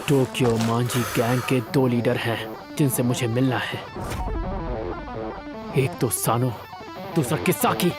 Tokyo Manjhi gang के 2 leader हैं जिनसे मुझे मिलना है। एक तो सानो, दूसरा किसाकी।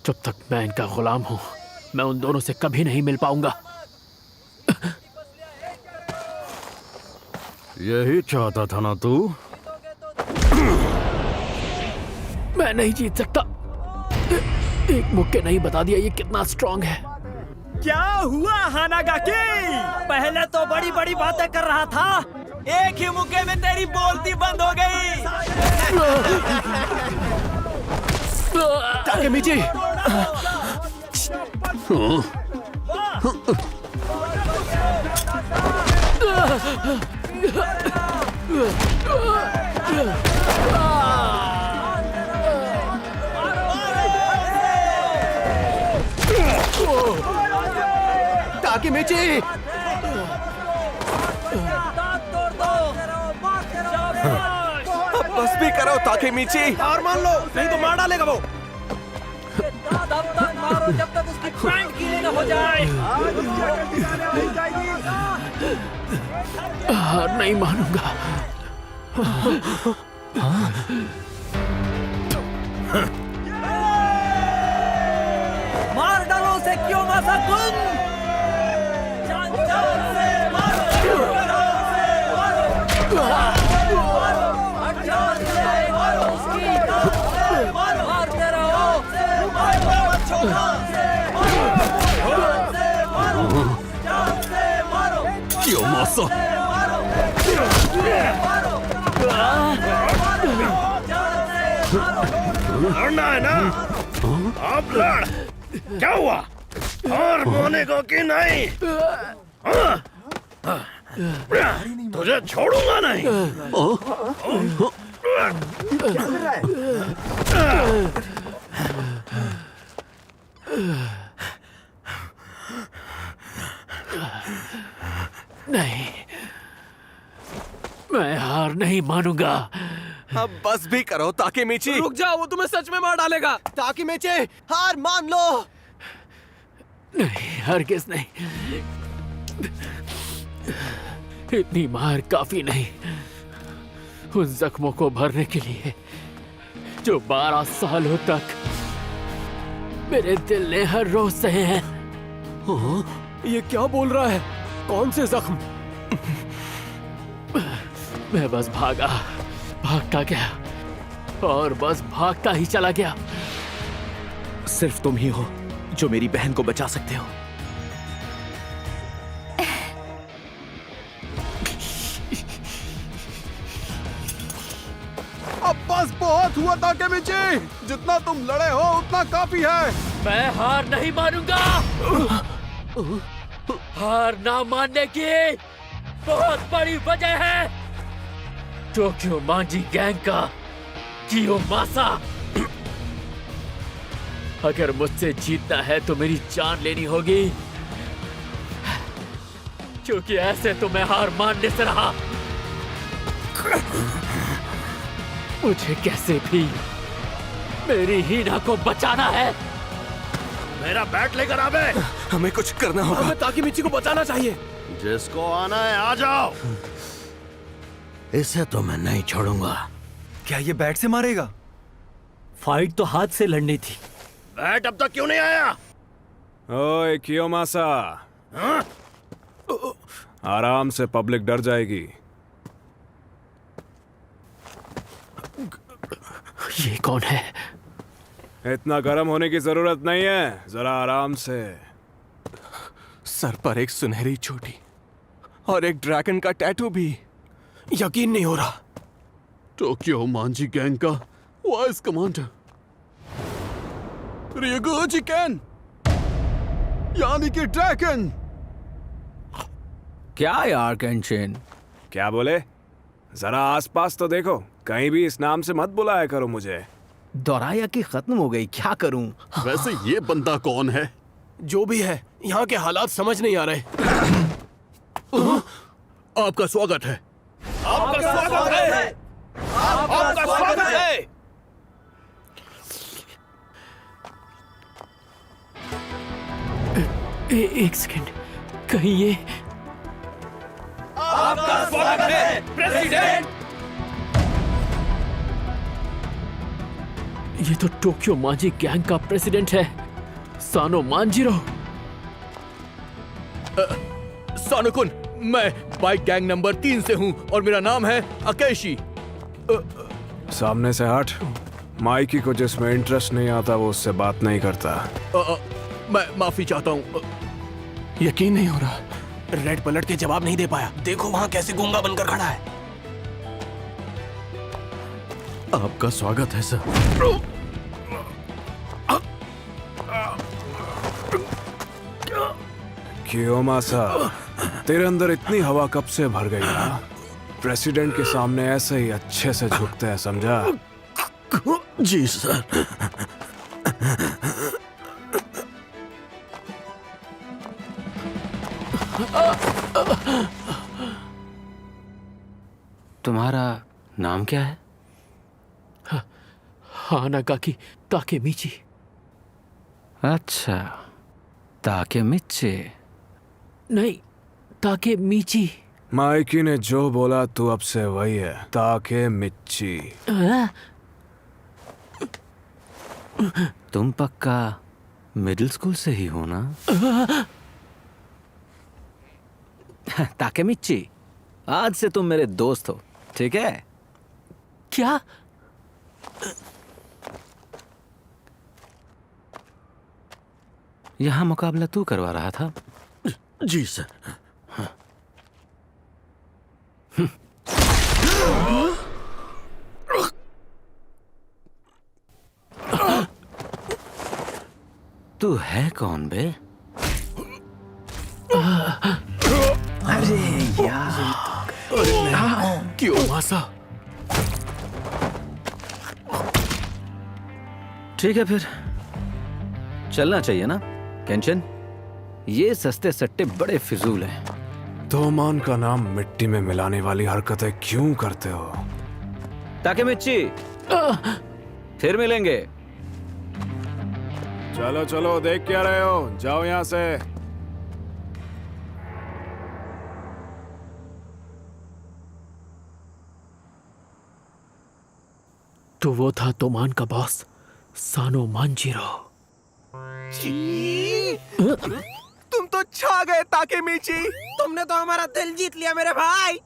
जब तक मैं इनका गुलाम हूं, मैं उन दोनों से कभी नहीं मिल पाऊंगा। यही चाहता था ना तू? मैं नहीं जीत सकता। एक मुक्के नहीं बता दिया ये कितना स्ट्रांग है। क्या हुआ हानागाकी? पहले तो बड़ी बड़ी बातें कर रहा था, एक ही मुक्के में तेरी बोलती बंद हो गई। ताकेमिची! ताकेमिची! बस भी करो ताकेमिची, हार मान लो नहीं तो मार डालेगा वो। तब तक मारो जब तक उसकी पैंट गीली न हो जाए। हार नहीं मानूंगा। मार डालो उसे क्योमासा-कुन। जान जान से मारो, जान से मारो, उसकी जान से मारो, मारते रहो, जान से मारो, क्योमासा! लड़ना है ना? अब लड़। क्या हुआ? हार मानेगा कि नहीं? तुझे छोड़ूंगा नहीं। नहीं, मैं हार नहीं मानूंगा। अब बस भी करो ताकेमिची। रुक जाओ, वो तुम्हें सच में मार डालेगा। ताकेमिची, हार मान लो। नहीं, हरगिज़ नहीं। इतनी मार काफी नहीं उन जख्मों को भरने के लिए जो 12 सालों तक मेरे दिल ने हर रोज सहे हैं। ये क्या बोल रहा है? कौन से जख्म? मैं बस भागता गया और बस भागता ही चला गया। सिर्फ तुम ही हो जो मेरी बहन को बचा सकते हो। अब बस बहुत हुआ ताकेमिची, जितना तुम लड़े हो उतना काफी है। मैं हार नहीं मानूंगा। हार ना मानने की बहुत बड़ी वजह है टोक्यो मांजी गैंग का कियोमासा। अगर मुझसे जीतना है तो मेरी जान लेनी होगी, क्योंकि ऐसे तो मैं हार मानने से रहा। मुझे कैसे भी मेरी हीना को बचाना है। मेरा बैट लेकर आवे। हमें कुछ करना होगा। हमें ताकेमिची को बचाना चाहिए। जिसको आना है आ जाओ। इसे तो मैं नहीं छोड़ूंगा। क्या ये बैट से मारेगा? फाइट तो हाथ से लड़नी थी। बैट अब तक क्यों नहीं आया? ओए कियोमासा, हाँ? आराम से, पब्लिक डर जाएगी। ये कौन है? इतना गर्म होने की जरूरत नहीं है, जरा आराम से। सर पर एक सुनहरी चोटी और एक ड्रैगन का टैटू भी। यकीन नहीं हो रहा। टोक्यो मांजी गैंग का वाइस कमांडर रियोगुची कैन, यानी कि ड्रैगन। क्या यार केंशिन? क्या बोले? जरा आसपास तो देखो, कहीं भी इस नाम से मत बुलाया करो मुझे। दोराया की खत्म हो गई, क्या करूं? वैसे ये बंदा कौन है? जो भी है, यहाँ के हालात समझ नहीं आ रहे। आपका स्वागत है। आपका स्वागत है। आपका स्वागत है। एक सेकंड, कहीं ये आपका स्वागत है प्रेसिडेंट। ये तो टोक्यो मांजी गैंग का प्रेसिडेंट है, सानो मांजिरो। सानुकुन, मैं बाइक गैंग नंबर 3 से हूँ और मेरा नाम है अकेशी। सामने से हट। माइकी को जिसमें इंटरेस्ट नहीं आता वो उससे बात नहीं करता। मैं माफी चाहता हूँ। यकीन नहीं हो रहा, रेड पलट के जवाब नहीं दे पाया। देखो वहाँ कैसे गूंगा बनकर खड़ा है। आपका स्वागत है सर। कियोमासा, तेरे अंदर इतनी हवा कब से भर गई ना? प्रेसिडेंट के सामने ऐसे ही अच्छे से झुकते हैं, समझा? जी सर। तुम्हारा नाम क्या है? हानागाकी ताकेमिची। अच्छा, ताकेमिची। नहीं, ताकेमिची। माइकी ने जो बोला तू अब से वही है, ताकेमिची। हाँ? तुम पक्का मिडिल स्कूल से ही हो ना? ताकेमिची, आज से तुम मेरे दोस्त हो, ठीक है? क्या? यहाँ मुकाबला तू करवा रहा था? जी सर। तू है कौन बे? अरे यार, कियोमासा। ठीक है फिर, चलना चाहिए ना केंशिन? ये सस्ते सट्टे बड़े फिजूल हैं। तोमान का नाम मिट्टी में मिलाने वाली हरकतें क्यों करते हो? ताकेमिची, फिर मिलेंगे। चलो चलो, देख क्या रहे हो? जाओ यहाँ से। तो वो था तोमान का बॉस, सानो मांजिरो। तुम तो छा गए ताकेमिची। तुमने तो हमारा दिल जीत लिया मेरे भाई।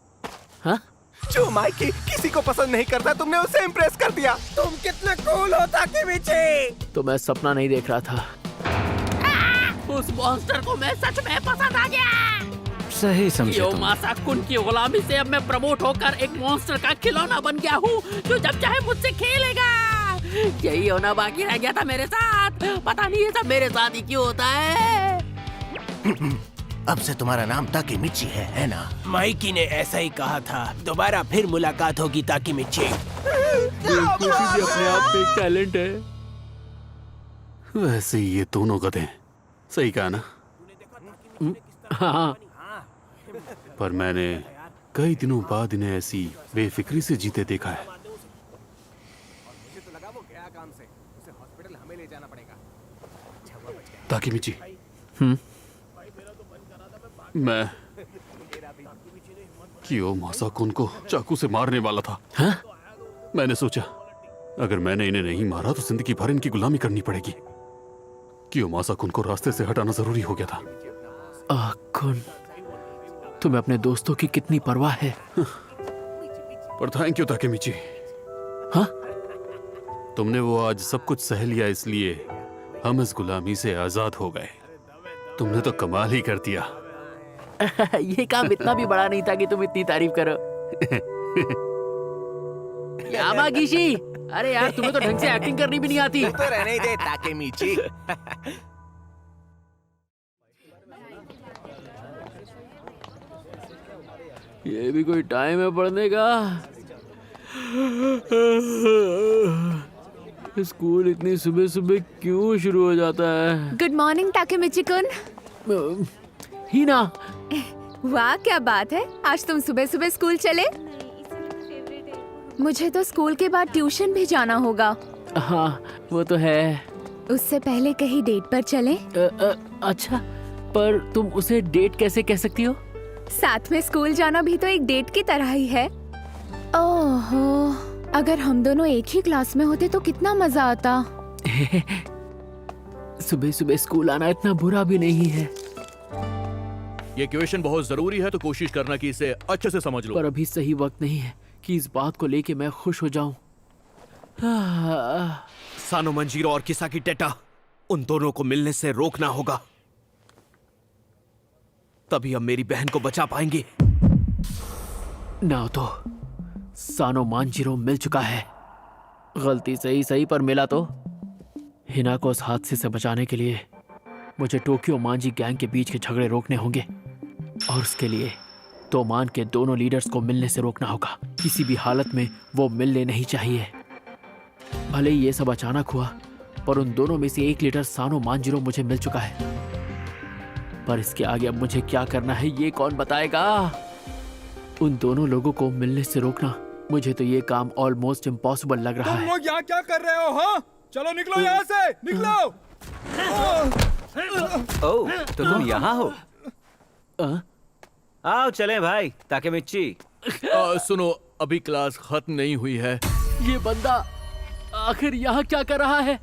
हाँ? जो माइकी किसी को पसंद नहीं करता, तुमने उसे इम्प्रेस कर दिया। तुम कितने कूल हो ताकेमिची। तो मैं सपना नहीं देख रहा था। उस मॉन्स्टर को मैं सच में पसंद आ गया। सही समझे तुम। कियोमासा कुन की गुलामी से अब मैं प्रमोट होकर एक मॉन्स्टर का खिलौना बन गया हूँ, जो जब चाहे मुझसे खेलेगा। यही होना बाकी रह गया था मेरे साथ। पता नहीं ये सब मेरे साथ ही क्यों होता है। अब से तुम्हारा नाम ताकेमिची है ना? माइकी ने ऐसा ही कहा था। दोबारा फिर मुलाकात होगी ताकेमिची। बेवकूफी भी अपने आप में एक टैलेंट है। वैसे ही ये दोनों गधे सही कहा ना। हाँ, पर मैंने कई दिनों बाद इन्हें ऐसी बेफिक्री से जीते देखा है। ताकेमिची, मैं कियोमासा-कुन को चाकू से मारने वाला था। हाँ? मैंने सोचा अगर मैंने इन्हें नहीं मारा तो जिंदगी भर इनकी गुलामी करनी पड़ेगी। कियोमासा-कुन को रास्ते से हटाना जरूरी हो गया था। कुन, तुम्हें अपने दोस्तों की कितनी परवाह है। पर थैंक यू ताकेमिची। हाँ? तुमने वो आज सब कुछ सह लिया, इसलिए हम इस गुलामी से आजाद हो गए। तुमने तो कमाल ही कर दिया। ये काम इतना भी बड़ा नहीं था कि तुम इतनी तारीफ करो। यामागिशी, अरे यार तुम्हें तो ढंग से एक्टिंग करनी भी नहीं आती। तो रहने दे ताकेमिची। ये भी कोई टाइम है पढ़ने का। स्कूल इतनी सुबह सुबह क्यों शुरू हो जाता है? Good morning ताकेमिची-कुन। हिना, वाह क्या बात है, आज तुम सुबह सुबह स्कूल चले। मुझे तो स्कूल के बाद ट्यूशन भी जाना होगा। हाँ वो तो है। उससे पहले कहीं डेट पर चले। अच्छा, पर तुम उसे डेट कैसे कह सकती हो? साथ में स्कूल जाना भी तो एक डेट की तरह ही है। ओहो, अगर हम दोनों एक ही क्लास में होते तो कितना मजा आता। सुबह सुबह स्कूल आना इतना बुरा भी नहीं है। ये क्वेश्चन बहुत जरूरी है, तो कोशिश करना कि इसे अच्छे से समझ लो। पर अभी सही वक्त नहीं है कि इस बात को लेके मैं खुश हो जाऊं। सानो मंजीरो और किसाकी टेटा, उन दोनों को मिलने से रोकना होगा, तभी हम मेरी बहन को बचा पाएंगे। ना तो सानो मांजिरो मिल चुका है। गलती से ही सही, पर मिला तो। हिना को उस हादसे से बचाने के लिए मुझे टोक्यो मांजी गैंग के बीच के झगड़े रोकने होंगे, और उसके लिए तोमान के दोनों लीडर्स को मिलने से रोकना होगा। किसी भी हालत में वो मिलने नहीं चाहिए। भले ही ये सब अचानक हुआ, पर उन दोनों में से एक लीडर सानो मांजिरो मुझे मिल चुका है। पर इसके आगे अब मुझे क्या करना है ये कौन बताएगा? उन दोनों लोगों को मिलने से रोकना, मुझे तो ये काम ऑलमोस्ट इम्पॉसिबल लग रहा है। लोग यहाँ क्या कर रहे हो? हाँ, चलो निकलो यहाँ से, निकलो। ओह, तो तुम यहाँ हो? आओ चलें भाई ताकेमिची। सुनो, अभी क्लास खत्म नहीं हुई है। ये बंदा आखिर यहाँ क्या कर रहा है?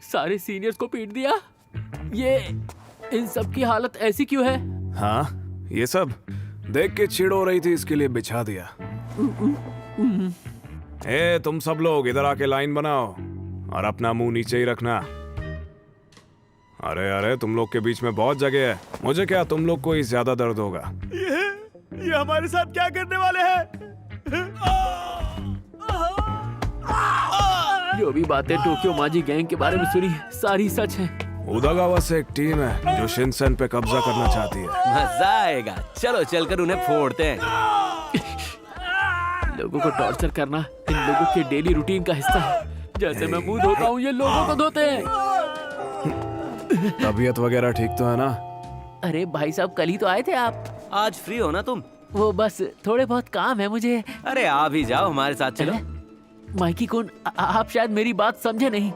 सारे सीनियर्स को पीट दिया। ये इन सब की हालत ऐसी क्यों है? हाँ, ये सब देख के चिढ़ हो रही थी, इसके लिए बिछा दिया। ए, तुम सब लोग इधर आके लाइन बनाओ और अपना मुंह नीचे ही रखना। अरे अरे, तुम लोग के बीच में बहुत जगह है। मुझे क्या, तुम लोग को ही ज्यादा दर्द होगा। ये हमारे साथ क्या करने वाले हैं? जो भी बातें टोक्यो मांजी गैंग के बारे में सुनी, सारी सच हैं। उदागावा से एक टीम है जो शिनसेन पे कब्जा करना चाहती है। मजा आएगा, चलो चलकर उन्हें फोड़ते हैं। लोगों को टॉर्चर करना इन लोगों के डेली रूटीन का हिस्सा है। जैसे मैं मुंह धोता हूँ, ये लोगों को धोते हैं। तबीयत वगैरह ठीक तो है ना? अरे भाई साहब, कल ही तो आए थे आप। आज फ्री हो ना तुम? वो बस थोड़े बहुत काम है मुझे। अरे आ भी जाओ, हमारे साथ चलो। माइकी कुन, आप शायद मेरी बात समझे नहीं।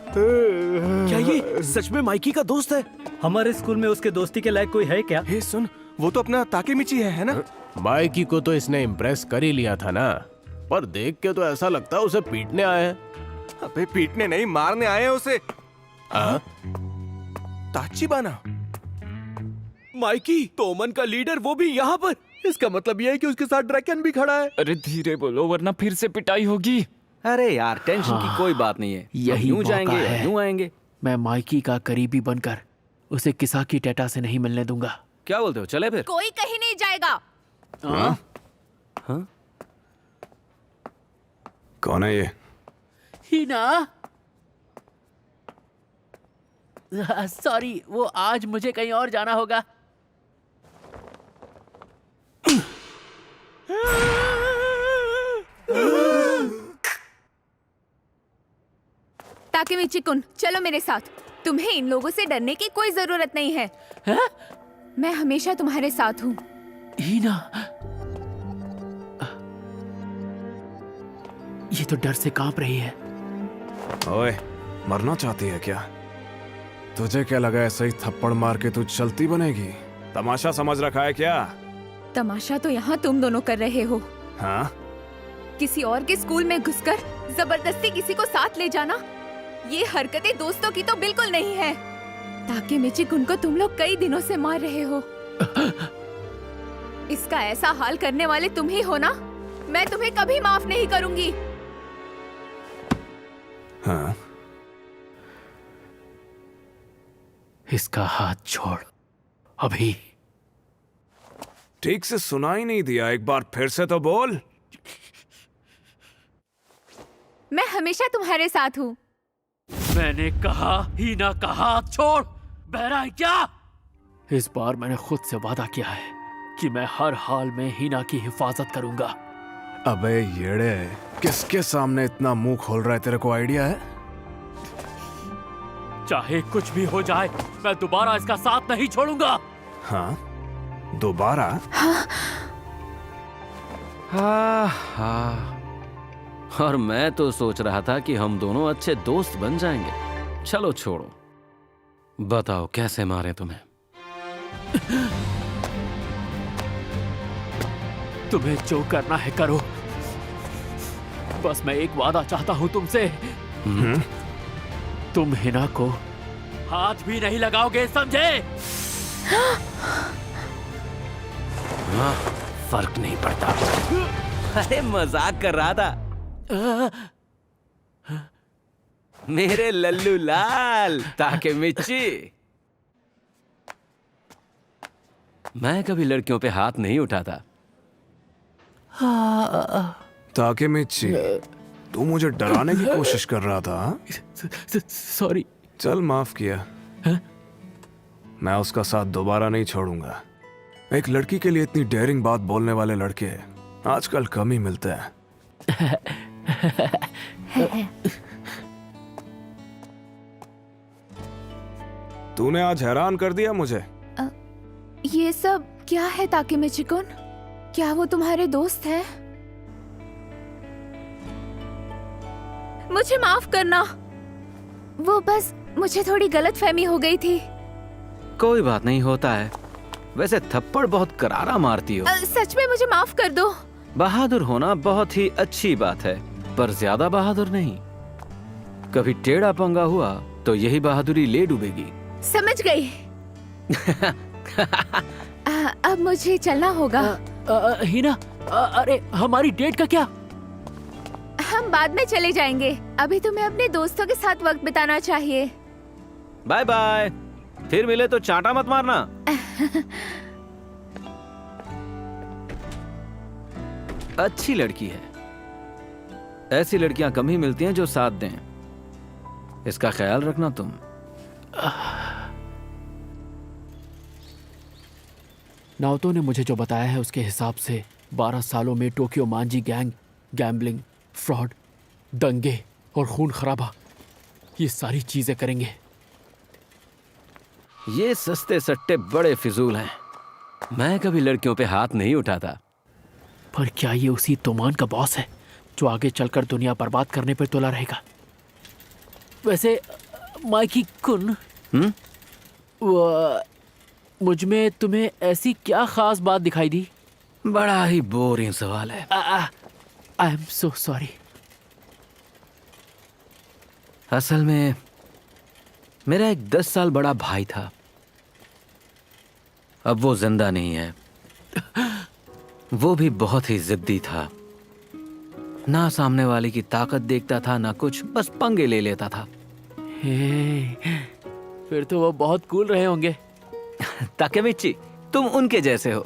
क्या ये सच में माइकी का दोस्त है? हमारे स्कूल में उसके दोस्ती के लायक कोई है क्या? हे सुन, वो तो अपना ताकेमिची है ना? माइकी को तो इसने इम्प्रेस कर ही लिया था ना, पर देख के तो ऐसा लगता है उसे पीटने आए हैं। अबे पीटने नहीं, मारने आए हैं उसे। ताचिबाना, माइकी तोमन का लीडर, वो भी यहाँ पर। इसका मतलब ये है कि उसके साथ ड्रैकन भी खड़ा है। अरे धीरे बोलो वरना फिर से पिटाई होगी। अरे यार, टेंशन की कोई बात नहीं है। यही यूं मौका जाएंगे, है। यूं आएंगे। मैं माइकी का करीबी बनकर उसे किसाकी टेटा से नहीं मिलने दूंगा। क्या बोलते हो, चले फिर? कोई कहीं नहीं जाएगा। कौन है ये? हिना, सॉरी, वो आज मुझे कहीं और जाना होगा। ताकेमिची-कुन, चलो मेरे साथ। तुम्हें इन लोगों से डरने की कोई जरूरत नहीं है। मैं हमेशा तुम्हारे साथ हूँ। हीना, ये तो डर से कांप रही है। ओए, मरना चाहती है क्या? तुझे क्या लगा ऐसे ही थप्पड़ मार के तू चलती बनेगी? तमाशा समझ रखा है क्या? तमाशा तो यहाँ तुम दोनों कर रहे हो। हाँ? किसी और के स्कूल में घुसकर जबरदस्ती किसी को साथ ले जाना, ये हरकतें दोस्तों की तो बिल्कुल नहीं है। ताकेमिची-कुन को तुम लोग कई दिनों से मार रहे हो। इसका ऐसा हाल करने वाले तुम ही हो ना? मैं तुम्हें कभी माफ नहीं करूंगी। हाँ? इसका हाथ छोड़ अभी। ठीक से सुना ही नहीं दिया, एक बार फिर से तो बोल। मैं हमेशा तुम्हारे साथ हूँ। मैंने कहा हीना का हाथ छोड़। बहरा है क्या? इस बार मैंने खुद से वादा किया है कि मैं हर हाल में हीना की हिफाजत करूंगा। अबे येड़े, किसके सामने इतना मुंह खोल रहा है? तेरे को आइडिया है? चाहे कुछ भी हो जाए, मैं दोबारा इसका साथ नहीं छोड़ूंगा। हाँ? दोबारा? हाँ। और मैं तो सोच रहा था कि हम दोनों अच्छे दोस्त बन जाएंगे। चलो छोड़ो, बताओ कैसे मारे तुम्हें? तुम्हें जो करना है करो, बस मैं एक वादा चाहता हूं तुमसे। तुम हिना को हाथ भी नहीं लगाओगे, समझे? हाँ, फर्क नहीं पड़ता। अरे मजाक कर रहा था। मेरे लल्लू लाल ताकेमिची। मैं कभी लड़कियों पे हाथ नहीं उठाता। ताकेमिची, तू मुझे डराने की कोशिश कर रहा था? सॉरी। चल, माफ किया। मैं उसका साथ दोबारा नहीं छोड़ूंगा। एक लड़की के लिए इतनी डेयरिंग बात बोलने वाले लड़के आजकल कम ही मिलते हैं। तूने आज हैरान कर दिया मुझे। ये सब क्या है ताकेमिची-कुन? क्या वो तुम्हारे दोस्त हैं? मुझे माफ करना, वो बस मुझे थोड़ी गलतफहमी हो गई थी। कोई बात नहीं, होता है। वैसे थप्पड़ बहुत करारा मारती हो। सच में मुझे माफ कर दो। बहादुर होना बहुत ही अच्छी बात है, पर ज्यादा बहादुर नहीं। कभी टेढ़ा पंगा हुआ तो यही बहादुरी ले डूबेगी। समझ गई। अब मुझे चलना होगा। हिना, अरे हमारी डेट का क्या? हम बाद में चले जाएंगे। अभी तुम्हें अपने दोस्तों के साथ वक्त बिताना चाहिए। Bye bye. फिर मिले तो चांटा मत मारना। अच्छी लड़की है। ऐसी लड़कियां कम ही मिलती हैं जो साथ दें। इसका ख्याल रखना तुम। नाओतो ने मुझे जो बताया है उसके हिसाब से 12 सालों में टोक्यो मांजी गैंग गैम्बलिंग, फ्रॉड, दंगे और खून खराबा, ये सारी चीजें करेंगे। ये सस्ते सट्टे बड़े फिजूल हैं। मैं कभी लड़कियों पे हाथ नहीं उठाता। पर क्या ये उसी तोमान का बॉस है जो आगे चलकर दुनिया बर्बाद करने पर तुला रहेगा? वैसे माइकी-कुन, मुझ में तुम्हें ऐसी क्या खास बात दिखाई दी? बड़ा ही बोरिंग सवाल है। I am so sorry. असल में मेरा एक 10 साल बड़ा भाई था। अब वो जिंदा नहीं है। वो भी बहुत ही जिद्दी था। ना सामने वाले की ताकत देखता था ना कुछ, बस पंगे ले लेता था। फिर तो वो बहुत कूल रहे होंगे। ताकेमिची, तुम उनके जैसे हो।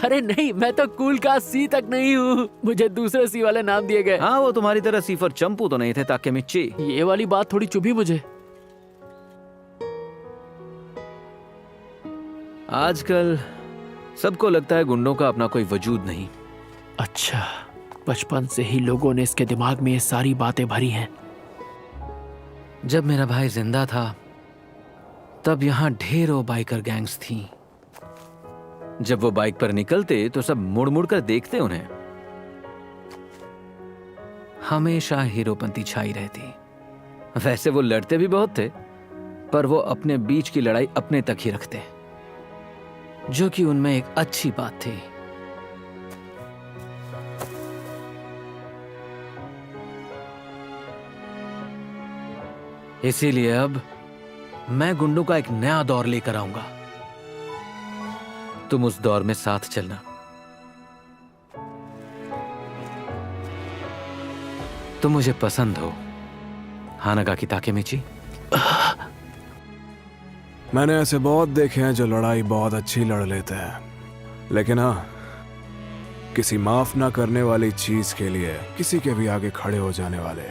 अरे नहीं, मैं तो कूल का सी तक नहीं हूँ। मुझे दूसरे सी वाले नाम दिए गए। हाँ, वो तुम्हारी तरह सीफर चंपू तो नहीं थे ताकेमिची। ये वाली बात थोड़ी चुभी मुझे। आजकल सबको लगता है गुंडों का अपना कोई वजूद नहीं। अच्छा, बचपन से ही लोगों ने इसके दिमाग में ये सारी बातें भरी हैं। जब मेरा भाई जिंदा था तब यहाँ ढेरों बाइकर गैंग्स थीं। जब वो बाइक पर निकलते तो सब मुड़ मुड़ कर देखते उन्हें। हमेशा हीरोपंती छाई रहती। वैसे वो लड़ते भी बहुत थे, पर वो अपने बीच की लड़ाई अपने तक ही रखते, जो कि उनमें एक अच्छी बात थी। इसीलिए अब मैं गुंडों का एक नया दौर लेकर आऊंगा। तुम उस दौर में साथ चलना। तुम मुझे पसंद हो, हानागाकी ताकेमिची। मैंने ऐसे बहुत देखे हैं जो लड़ाई बहुत अच्छी लड़ लेते हैं, लेकिन हाँ, किसी माफ ना करने वाली चीज के लिए किसी के भी आगे खड़े हो जाने वाले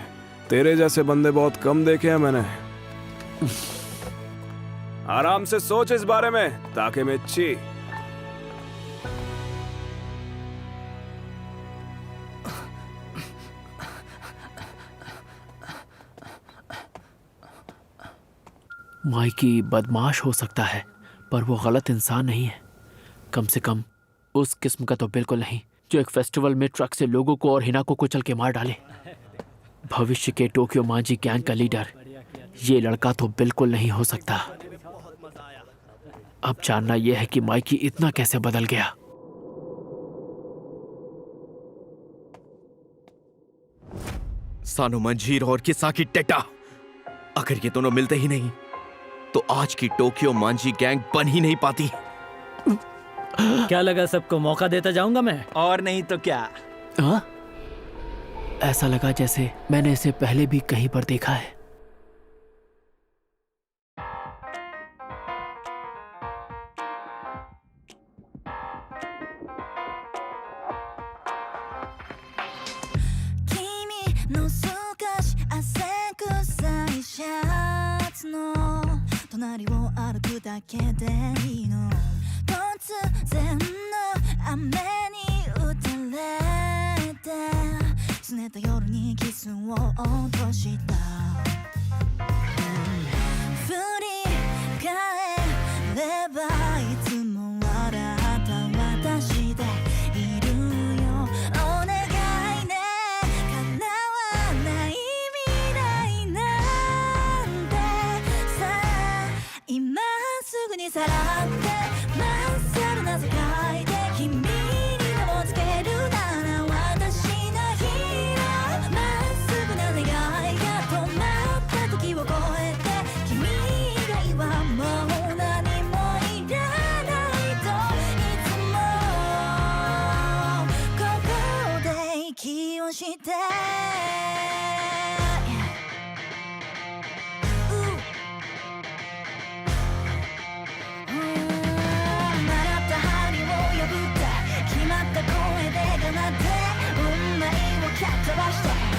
तेरे जैसे बंदे बहुत कम देखे हैं मैंने। आराम से सोच इस बारे में, ताकेमिची। माइकी बदमाश हो सकता है, पर वो गलत इंसान नहीं है। कम से कम उस किस्म का तो बिल्कुल नहीं जो एक फेस्टिवल में ट्रक से लोगों को और हिना को कुचल के मार डाले। भविष्य के टोक्यो मांझी गैंग का लीडर ये लड़का तो बिल्कुल नहीं हो सकता। अब जानना यह है कि माइकी इतना कैसे बदल गया। सानो मंजीर और किसाकी टेटा, अगर ये दोनों मिलते ही नहीं तो आज की टोक्यो मांझी गैंग बन ही नहीं पाती। क्या लगा सबको मौका देता जाऊंगा मैं? और नहीं तो क्या। हाँ? ऐसा लगा जैसे मैंने इसे पहले भी कहीं पर देखा है। Capture